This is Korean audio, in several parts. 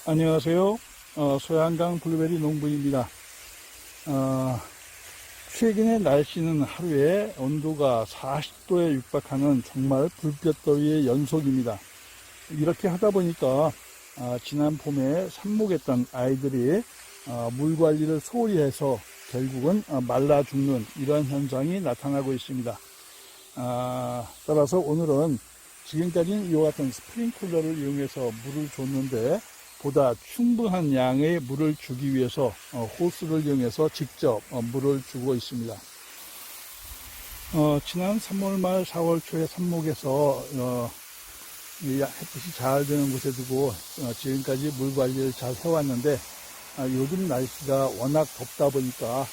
안녕하세요. 소양강 블루베리 농부입니다. 최근의 날씨는 하루에 온도가 40도에 육박하는 정말 불볕더위의 연속입니다. 이렇게 하다 보니까 지난 봄에 삽목했던 아이들이 물 관리를 소홀히 해서 결국은 말라 죽는 이런 현상이 나타나고 있습니다. 따라서 오늘은 지금까지는 이와 같은 스프링클러를 이용해서 물을 줬는데 보다 충분한 양의 물을 주기 위해서 호스를 이용해서 직접 물을 주고 있습니다. 지난 3월 말 4월 초에 삽목에서 햇빛이 잘 되는 곳에 두고 지금까지 물 관리를 잘 해왔는데 요즘 날씨가 워낙 덥다 보니까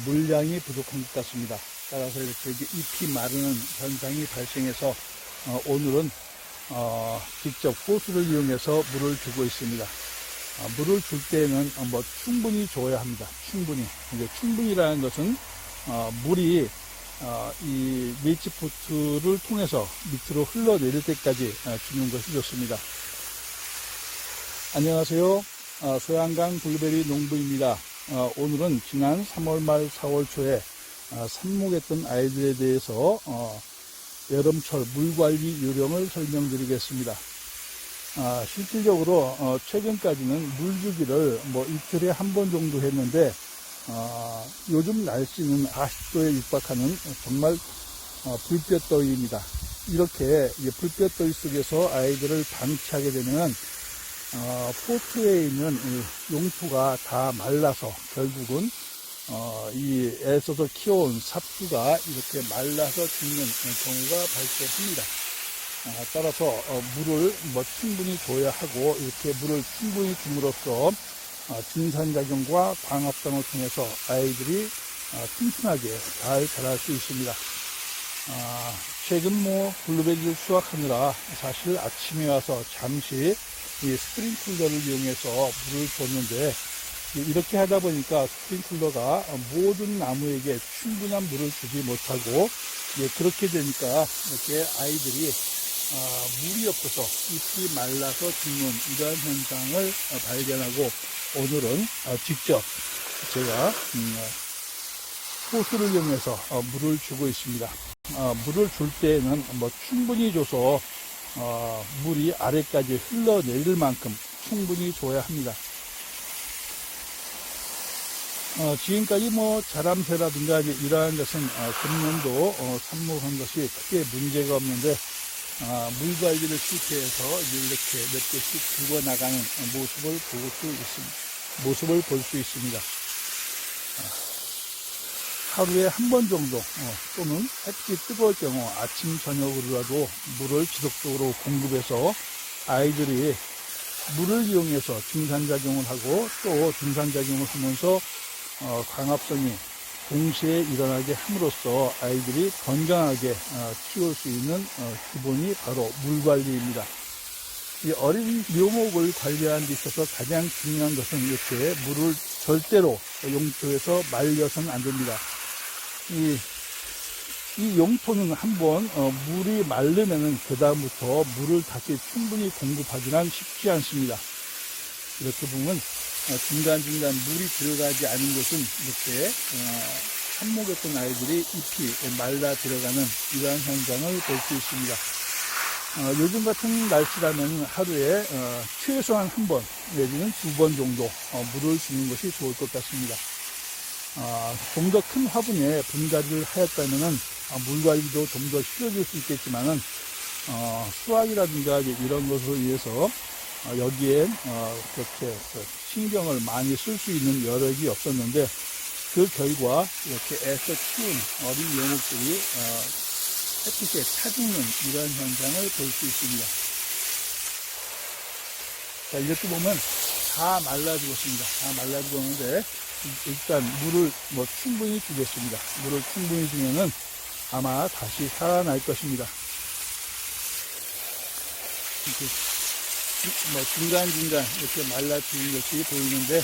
물량이 부족한 것 같습니다. 따라서 이렇게 잎이 마르는 현상이 발생해서 오늘은 직접 호스를 이용해서 물을 주고 있습니다. 물을 줄 때는 충분히 줘야 합니다. 충분히. 이제 충분히라는 것은 물이 이 밀치포트를 통해서 밑으로 흘러내릴 때까지 주는 것이 좋습니다. 안녕하세요. 소양강 블루베리 농부입니다. 오늘은 지난 3월 말 4월 초에 삽목했던 아이들에 대해서 여름철 물관리 요령을 설명드리겠습니다. 실질적으로 최근까지는 물주기를 이틀에 한 번 정도 했는데 요즘 날씨는 40도에 육박하는 정말 불볕더위입니다. 이렇게 불볕더위 속에서 아이들을 방치하게 되면 포트에 있는 용토가 다 말라서 결국은 이 애써서 키워온 삽수가 이렇게 말라서 죽는 경우가 발생합니다. 따라서 물을 충분히 줘야 하고 이렇게 물을 충분히 줌으로써 증산작용과 광합성을 통해서 아이들이 튼튼하게 잘 자랄 수 있습니다. 최근 블루베리를 수확하느라 사실 아침에 와서 잠시 이 스프링클러를 이용해서 물을 줬는데 이렇게 하다 보니까 스프링클러가 모든 나무에게 충분한 물을 주지 못하고 그렇게 되니까 이렇게 아이들이 물이 없어서 잎이 말라서 죽는 이러한 현상을 발견하고 오늘은 직접 제가 호스를 이용해서 물을 주고 있습니다. 물을 줄 때에는 충분히 줘서 물이 아래까지 흘러내릴 만큼 충분히 줘야 합니다. 지금까지 자람새라든가 이러한 것은 금년도 삽목한 것이 크게 문제가 없는데 물 관리를 실패해서 이렇게 몇 개씩 죽어나가는 모습을 볼 수 있습니다. 하루에 한 번 정도 또는 햇빛이 뜨거울 경우 아침 저녁으로라도 물을 지속적으로 공급해서 아이들이 물을 이용해서 증산작용을 하고 또 증산작용을 하면서 광합성이 동시에 일어나게 함으로써 아이들이 건강하게 키울 수 있는 기본이 바로 물관리입니다. 이 어린 묘목을 관리하는 데 있어서 가장 중요한 것은 이렇게 물을 절대로 용토에서 말려서는 안 됩니다. 이 용토는 한번 물이 마르면은 그 다음부터 물을 다시 충분히 공급하기는 쉽지 않습니다. 이렇게 보면 중간중간 물이 들어가지 않은 곳은 이렇게 삽목했던 아이들이 잎이 말라 들어가는 이러한 현상을 볼 수 있습니다. 요즘 같은 날씨라면 하루에 최소한 한 번 내지는 두 번 정도 물을 주는 것이 좋을 것 같습니다. 좀 더 큰 화분에 분갈이를 하였다면 물관리도 좀 더 쉬워질 수 있겠지만은 수확이라든가 이런 것을 위해서 여기엔 그렇게 신경을 많이 쓸 수 있는 여력이 없었는데 그 결과 이렇게 애써 키운 어린 묘목들이 햇빛에 타 죽는 이런 현상을 볼 수 있습니다. 자, 이렇게 보면 다 말라 죽었습니다. 다 말라 죽었는데 일단 물을 충분히 주겠습니다. 물을 충분히 주면은 아마 다시 살아날 것입니다. 이렇게 중간중간 이렇게 말라 죽은 것이 보이는데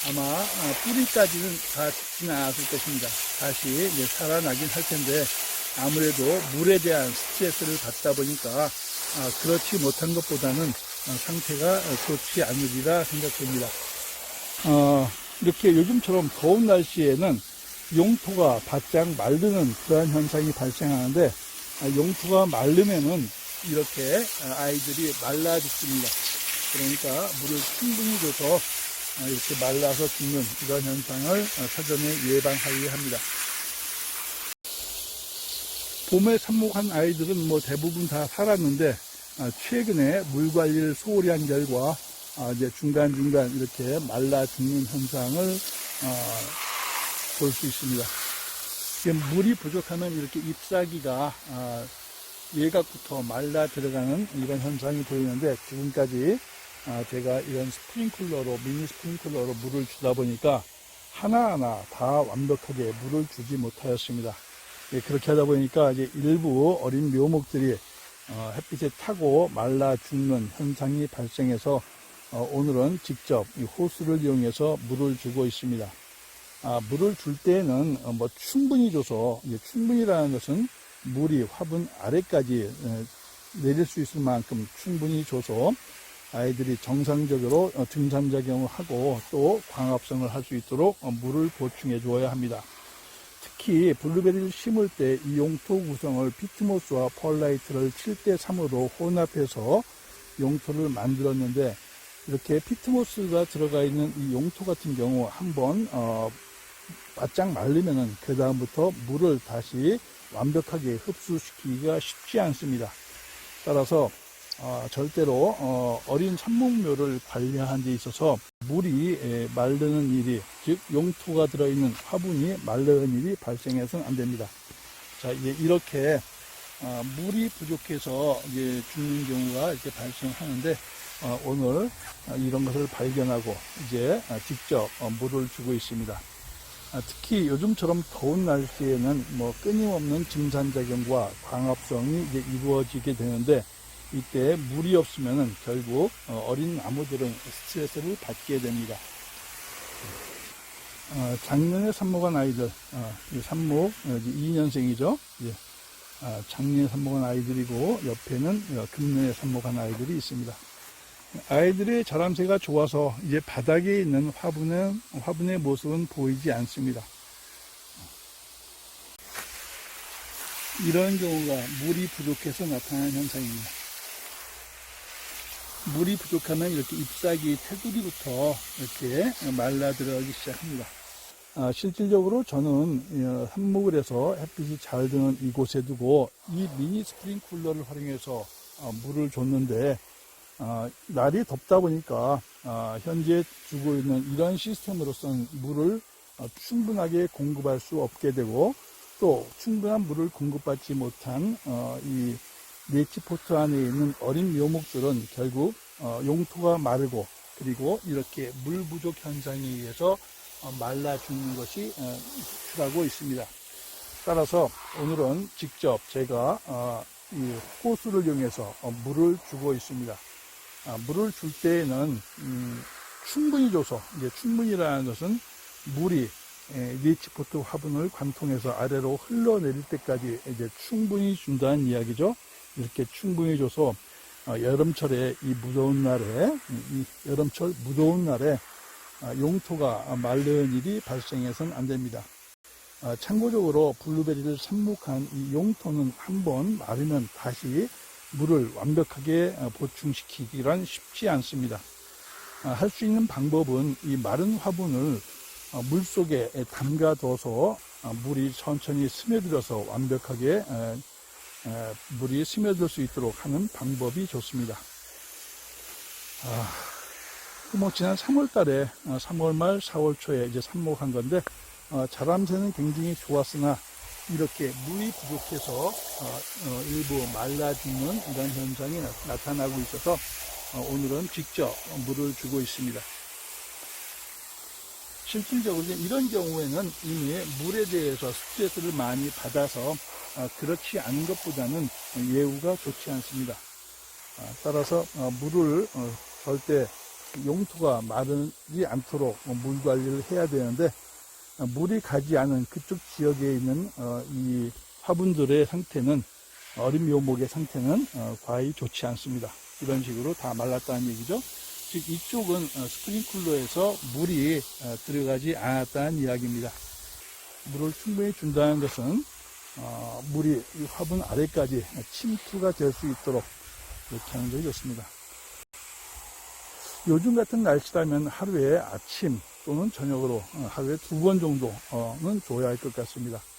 아마 뿌리까지는 다 죽지는 않았을 것입니다. 다시 이제 살아나긴 할 텐데 아무래도 물에 대한 스트레스를 받다 보니까 그렇지 못한 것보다는 상태가 좋지 않으리라 생각됩니다. 이렇게 요즘처럼 더운 날씨에는 용토가 바짝 마르는 그러한 현상이 발생하는데, 용토가 마르면은 이렇게 아이들이 말라 죽습니다. 그러니까 물을 충분히 줘서 이렇게 말라서 죽는 이런 현상을 사전에 예방하여야 합니다. 봄에 삽목한 아이들은 뭐 대부분 다 살았는데, 최근에 물 관리를 소홀히 한 결과 이제 중간중간 이렇게 말라 죽는 현상을 볼 수 있습니다. 물이 부족하면 이렇게 잎사귀가 외곽부터 말라 들어가는 이런 현상이 보이는데, 지금까지 제가 이런 스프링클러로, 미니 스프링클러로 물을 주다 보니까 하나하나 다 완벽하게 물을 주지 못하였습니다. 그렇게 하다 보니까 이제 일부 어린 묘목들이 햇빛에 타고 말라 죽는 현상이 발생해서 오늘은 직접 이 호스를 이용해서 물을 주고 있습니다. 물을 줄 때는 뭐 충분히 줘서, 충분히라는 것은 물이 화분 아래까지 내릴 수 있을 만큼 충분히 줘서 아이들이 정상적으로 증산작용을 하고 또 광합성을 할 수 있도록 물을 보충해 주어야 합니다. 특히 블루베리를 심을 때 이 용토 구성을 피트모스와 펄라이트를 7:3으로 혼합해서 용토를 만들었는데, 이렇게 피트모스가 들어가 있는 이 용토 같은 경우 한번 바짝 말리면은 그 다음부터 물을 다시 완벽하게 흡수시키기가 쉽지 않습니다. 따라서 절대로 어린 삽목묘를 관리하는 데 있어서 물이 마르는 일이, 즉 용토가 들어있는 화분이 마르는 일이 발생해서는 안 됩니다. 자, 이렇게 물이 부족해서 죽는 경우가 이렇게 발생하는데, 오늘 이런 것을 발견하고 이제 직접 물을 주고 있습니다. 특히 요즘처럼 더운 날씨에는 뭐 끊임없는 증산작용과 광합성이 이제 이루어지게 되는데, 이때 물이 없으면은 결국 어린 나무들은 스트레스를 받게 됩니다. 작년에 삽목한 아이들, 삽목 2년생이죠. 작년에 삽목한 아이들이고, 옆에는 금년에 삽목한 아이들이 있습니다. 아이들의 자람새가 좋아서 이제 바닥에 있는 화분의 모습은 보이지 않습니다. 이런 경우가 물이 부족해서 나타나는 현상입니다. 물이 부족하면 이렇게 잎사귀 테두리부터 이렇게 말라 들어가기 시작합니다. 실질적으로 저는 삽목을 해서 햇빛이 잘 드는 이곳에 두고 이 미니 스프링쿨러를 활용해서 물을 줬는데, 날이 덥다 보니까 현재 주고 있는 이런 시스템으로서는 물을 충분하게 공급할 수 없게 되고, 또 충분한 물을 공급받지 못한 이 네치포트 안에 있는 어린 묘목들은 결국 용토가 마르고, 그리고 이렇게 물 부족 현상에 의해서 말라 죽는 것이 수출하고 있습니다. 따라서 오늘은 직접 제가 이 호스를 이용해서 물을 주고 있습니다. 물을 줄 때에는 충분히 줘서, 이제 충분히라는 것은 물이 니치포트 화분을 관통해서 아래로 흘러내릴 때까지 이제 충분히 준다는 이야기죠. 이렇게 충분히 줘서 여름철에 이 무더운 날에, 여름철 무더운 날에 용토가 마르는 일이 발생해서는 안 됩니다. 참고적으로 블루베리를 삽목한 이 용토는 한번 마르면 다시 물을 완벽하게 보충시키기란 쉽지 않습니다. 할 수 있는 방법은 이 마른 화분을 물 속에 담가둬서 물이 천천히 스며들어서 완벽하게 물이 스며들 수 있도록 하는 방법이 좋습니다. 뭐 지난 3월 달에 3월 말 4월 초에 이제 삽목한 건데, 자람새는 굉장히 좋았으나 이렇게 물이 부족해서 일부 말라 죽는 이런 현상이 나타나고 있어서 오늘은 직접 물을 주고 있습니다. 실질적으로 이런 경우에는 이미 물에 대해서 스트레스를 많이 받아서 그렇지 않은 것보다는 예후가 좋지 않습니다. 따라서 물을 절대 용토가 마르지 않도록 물 관리를 해야 되는데, 물이 가지 않은 그쪽 지역에 있는 이 화분들의 상태는, 어린 묘목의 상태는 과히 좋지 않습니다. 이런 식으로 다 말랐다는 얘기죠. 즉 이쪽은 스프링클러에서 물이 들어가지 않았다는 이야기입니다. 물을 충분히 준다는 것은 물이 이 화분 아래까지 침투가 될 수 있도록 이렇게 하는 것이 좋습니다. 요즘 같은 날씨라면 하루에 아침 또는 저녁으로 하루에 2번 정도는 줘야 할 것 같습니다.